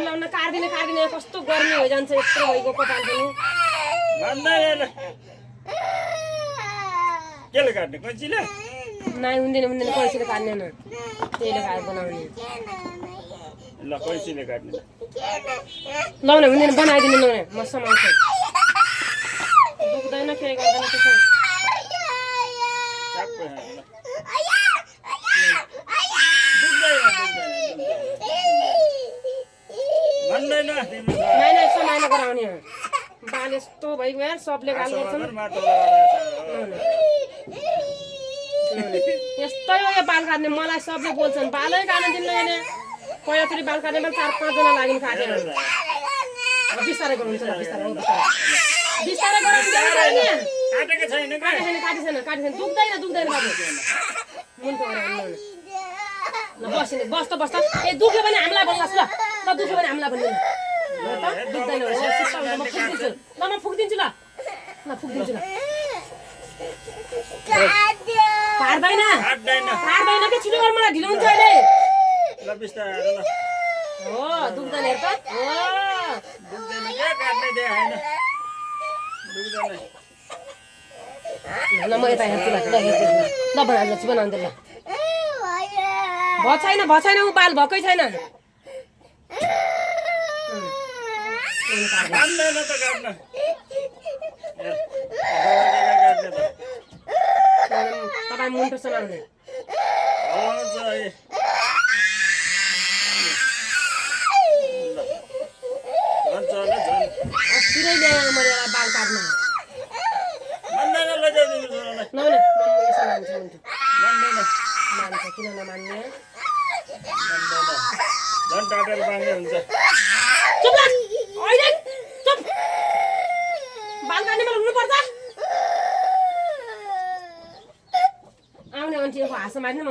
लाउन काट्दिने कस्तो गर्मी हो जान्छ यत्रो भइको कपाल पनि केले काट्ने कैँचीले नाइ हुँदैन कैँचीले काट्ने न त्यहीले खाएर बनाउने ल कैँचीले काट्ने लाउन हुँदैन बनाइदिनु न म समाउँछु दुख्दैन केही गर्दैन त्यसो नाइ समाएन गराउने बाल यस्तो भइगयो यार सबले गाल गर्छन् यस्तै हो यो बाल काट्ने मलाई सबले बोल्छन् बालै काट्न दिन्न भने पहिलाचोटि बाल काट्नेमा 4-5 जना लागि काटेर बिस्तारै गर्नुहुन्छ बिस्तारै गराउनु काटेको छैन दुख्दैन बाबु मुन्टो गरेर बस ए दुख्यो भने हामीलाई भन्नुहोस् ल दुख्यो भने हामीलाई भन्नु दुख्दैन म फुक्दिन्छु ल फुक्दिन्छु ल पार्दैन के छिटो गर मलाई ढिलो हुन्छ अहिले ल बिस्तारै ल हो दुख्दैन हेर त हो दुख्दैन के काट्ने दे हैन दुख्दैन ल म यता हेर्छु ल बनाउँदै ल भछैन उ बाल भकै छैन काट्दैन त काट्न तपाईँ मुन्टो समाउने अस्तिरै ल्याएँ मैले बाल काट्नु मान्छ किन नमान्ने झन् टाटेर बाँध्ने हुन्छ चुप बाल काट्ने मलाई हुनुपर्छ आउने अन्टीको हाँसो मार्ने